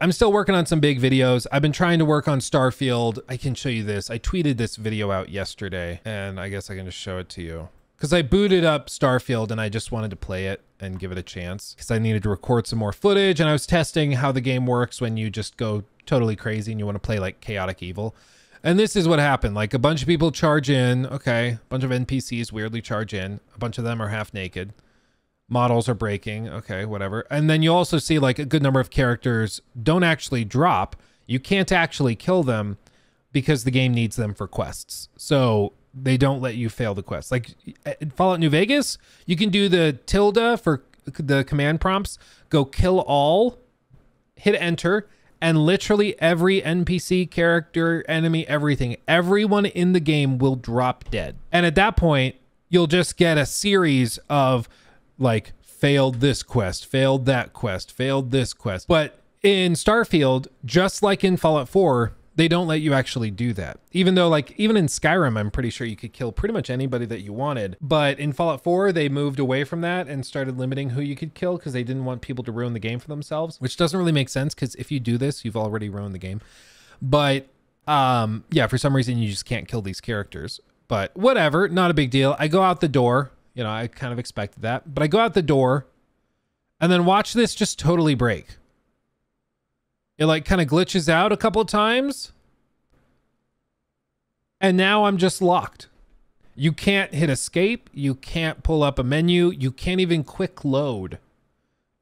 I'm still working on some big videos. I've been trying to work on Starfield. I can show you this. I tweeted this video out yesterday, and I guess I can just show it to you. Because I booted up Starfield and I just wanted to play it and give it a chance. Because I needed to record some more footage, and I was testing how the game works when you just go totally crazy and you want to play like chaotic evil. And this is what happened. Like a bunch of people charge in. Okay, a bunch of NPCs weirdly charge in. A bunch of them are half naked. Models are breaking. Okay, whatever. And then you also see like a good number of characters don't actually drop. You can't actually kill them because the game needs them for quests. So they don't let you fail the quest. Like in Fallout New Vegas, you can do the tilde for the command prompts, go kill all, hit enter, and literally every NPC, character, enemy, everything, everyone in the game will drop dead. And at that point, you'll just get a series of like failed this quest, failed that quest, failed this quest. But in Starfield, just like in Fallout 4, they don't let you actually do that. Even though like, even in Skyrim, I'm pretty sure you could kill pretty much anybody that you wanted. But in Fallout 4, they moved away from that and started limiting who you could kill because they didn't want people to ruin the game for themselves, which doesn't really make sense because if you do this, you've already ruined the game. But yeah, for some reason, you just can't kill these characters. But whatever, not a big deal. I go out the door. You know, I kind of expected that. But I go out the door and then watch this just totally break. It like kind of glitches out a couple of times. And now I'm just locked. You can't hit escape. You can't pull up a menu. You can't even quick load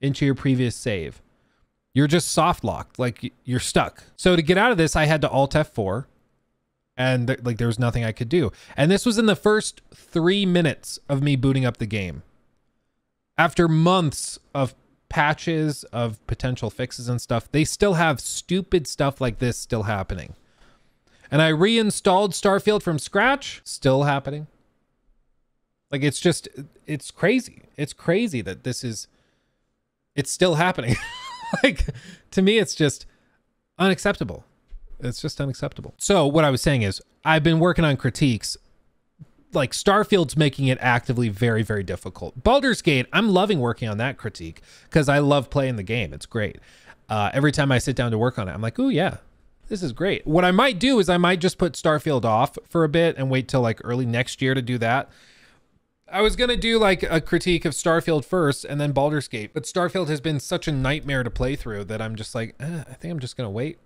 into your previous save. You're just soft locked, like you're stuck. So to get out of this, I had to Alt F4. And like there was nothing I could do. And this was in the first 3 minutes of me booting up the game. After months of patches, of potential fixes and stuff, they still have stupid stuff like this still happening. And I reinstalled Starfield from scratch, still happening. Like it's just, it's crazy. It's crazy that this is, it's still happening. Like to me, it's just unacceptable. It's just unacceptable. So what I was saying is I've been working on critiques. Like Starfield's making it actively very, very difficult. Baldur's Gate, I'm loving working on that critique because I love playing the game. It's great. Every time I sit down to work on it, I'm like, oh yeah, this is great. What I might do is I might just put Starfield off for a bit and wait till like early next year to do that. I was going to do like a critique of Starfield first and then Baldur's Gate, but Starfield has been such a nightmare to play through that I'm just like, I think I'm just going to wait.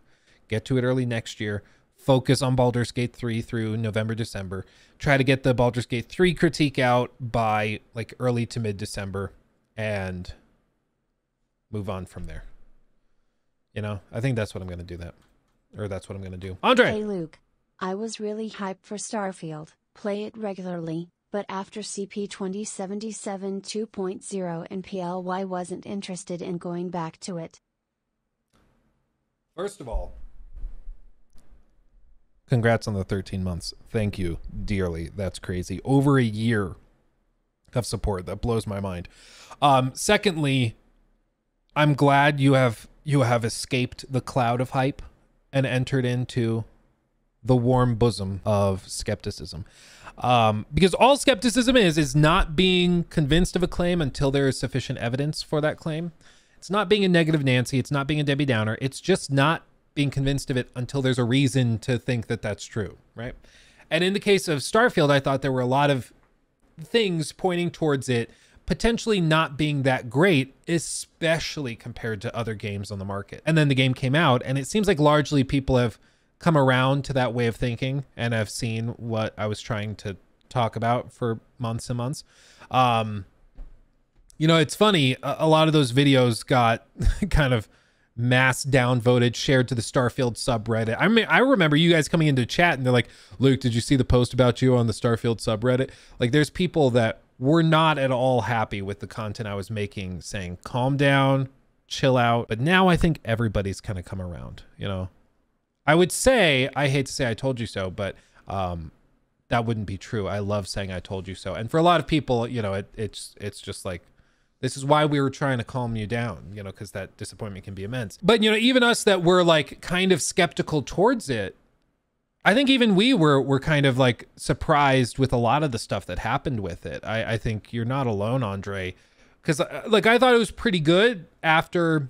Get to it early next year. Focus on Baldur's Gate 3 through November, December. Try to get the Baldur's Gate 3 critique out by like early to mid-December and move on from there. You know, I think that's what I'm going to do that. Or that's what I'm going to do. Andre! Hey Luke. I was really hyped for Starfield. Play it regularly, but after CP 2077 2.0 and PLY wasn't interested in going back to it. First of all, congrats on the 13 months. Thank you dearly. That's crazy. Over a year of support. That blows my mind. Secondly, I'm glad you have escaped the cloud of hype and entered into the warm bosom of skepticism. Because all skepticism is not being convinced of a claim until there is sufficient evidence for that claim. It's not being a negative Nancy. It's not being a Debbie Downer. It's just not being convinced of it until there's a reason to think that that's true, right? And in the case of Starfield, I thought there were a lot of things pointing towards it potentially not being that great, especially compared to other games on the market. And then the game came out, and it seems like largely people have come around to that way of thinking and have seen what I was trying to talk about for months and months. You know, it's funny, a lot of those videos got kind of mass downvoted, shared to the Starfield subreddit. I mean, I remember you guys coming into chat and they're like, Luke, did you see the post about you on the Starfield subreddit? Like there's people that were not at all happy with the content I was making, saying, calm down, chill out. But now I think everybody's kind of come around, you know? I would say, I hate to say I told you so, but that wouldn't be true. I love saying I told you so. And for a lot of people, you know, it's just like, this is why we were trying to calm you down, you know, because that disappointment can be immense. But, you know, even us that were like kind of skeptical towards it, I think even we were kind of like surprised with a lot of the stuff that happened with it. I think you're not alone, Andre, because like I thought it was pretty good after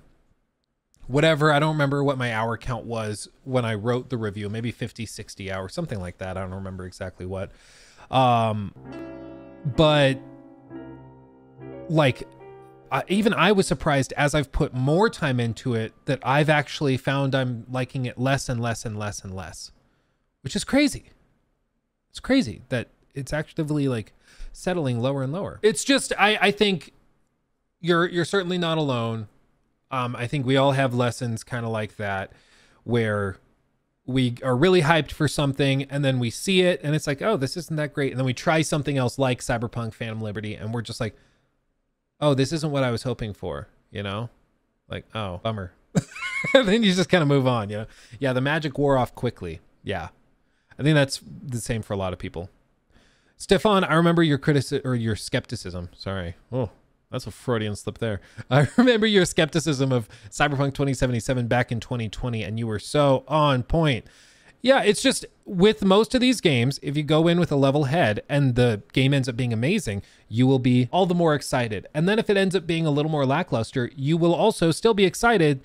whatever. I don't remember what my hour count was when I wrote the review, maybe 50, 60 hours, something like that. I don't remember exactly what. But like, even I was surprised as I've put more time into it that I've actually found I'm liking it less and less and less and less, which is crazy. It's crazy that it's actively like settling lower and lower. It's just, I think you're certainly not alone. I think we all have lessons kind of like that, where we are really hyped for something and then we see it and it's like, oh, this isn't that great. And then we try something else like Cyberpunk Phantom Liberty and we're just like, oh, this isn't what I was hoping for, you know? Like, oh, bummer. And then you just kind of move on, you know? Yeah, the magic wore off quickly. Yeah. I think that's the same for a lot of people. Stefan, I remember your your skepticism. Sorry. Oh, that's a Freudian slip there. I remember your skepticism of Cyberpunk 2077 back in 2020, and you were so on point. Yeah, it's just with most of these games, if you go in with a level head and the game ends up being amazing, you will be all the more excited. And then if it ends up being a little more lackluster, you will also still be excited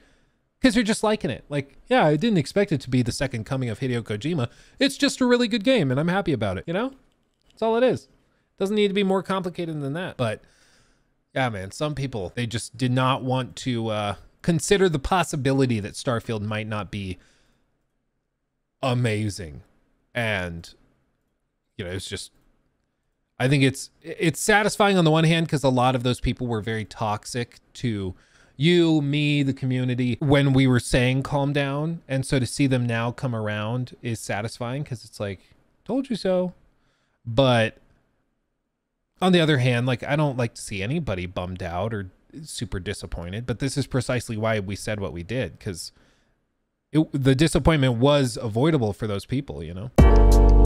because you're just liking it. Like, yeah, I didn't expect it to be the second coming of Hideo Kojima. It's just a really good game and I'm happy about it, you know? That's all it is. Doesn't need to be more complicated than that. But yeah, man, some people, they just did not want to consider the possibility that Starfield might not be amazing. And you know, it's just, I think it's satisfying on the one hand because a lot of those people were very toxic to you, me, the community when we were saying calm down. And so to see them now come around is satisfying because it's like, told you so. But on the other hand, like, I don't like to see anybody bummed out or super disappointed, but this is precisely why we said what we did, because the disappointment was avoidable for those people, you know?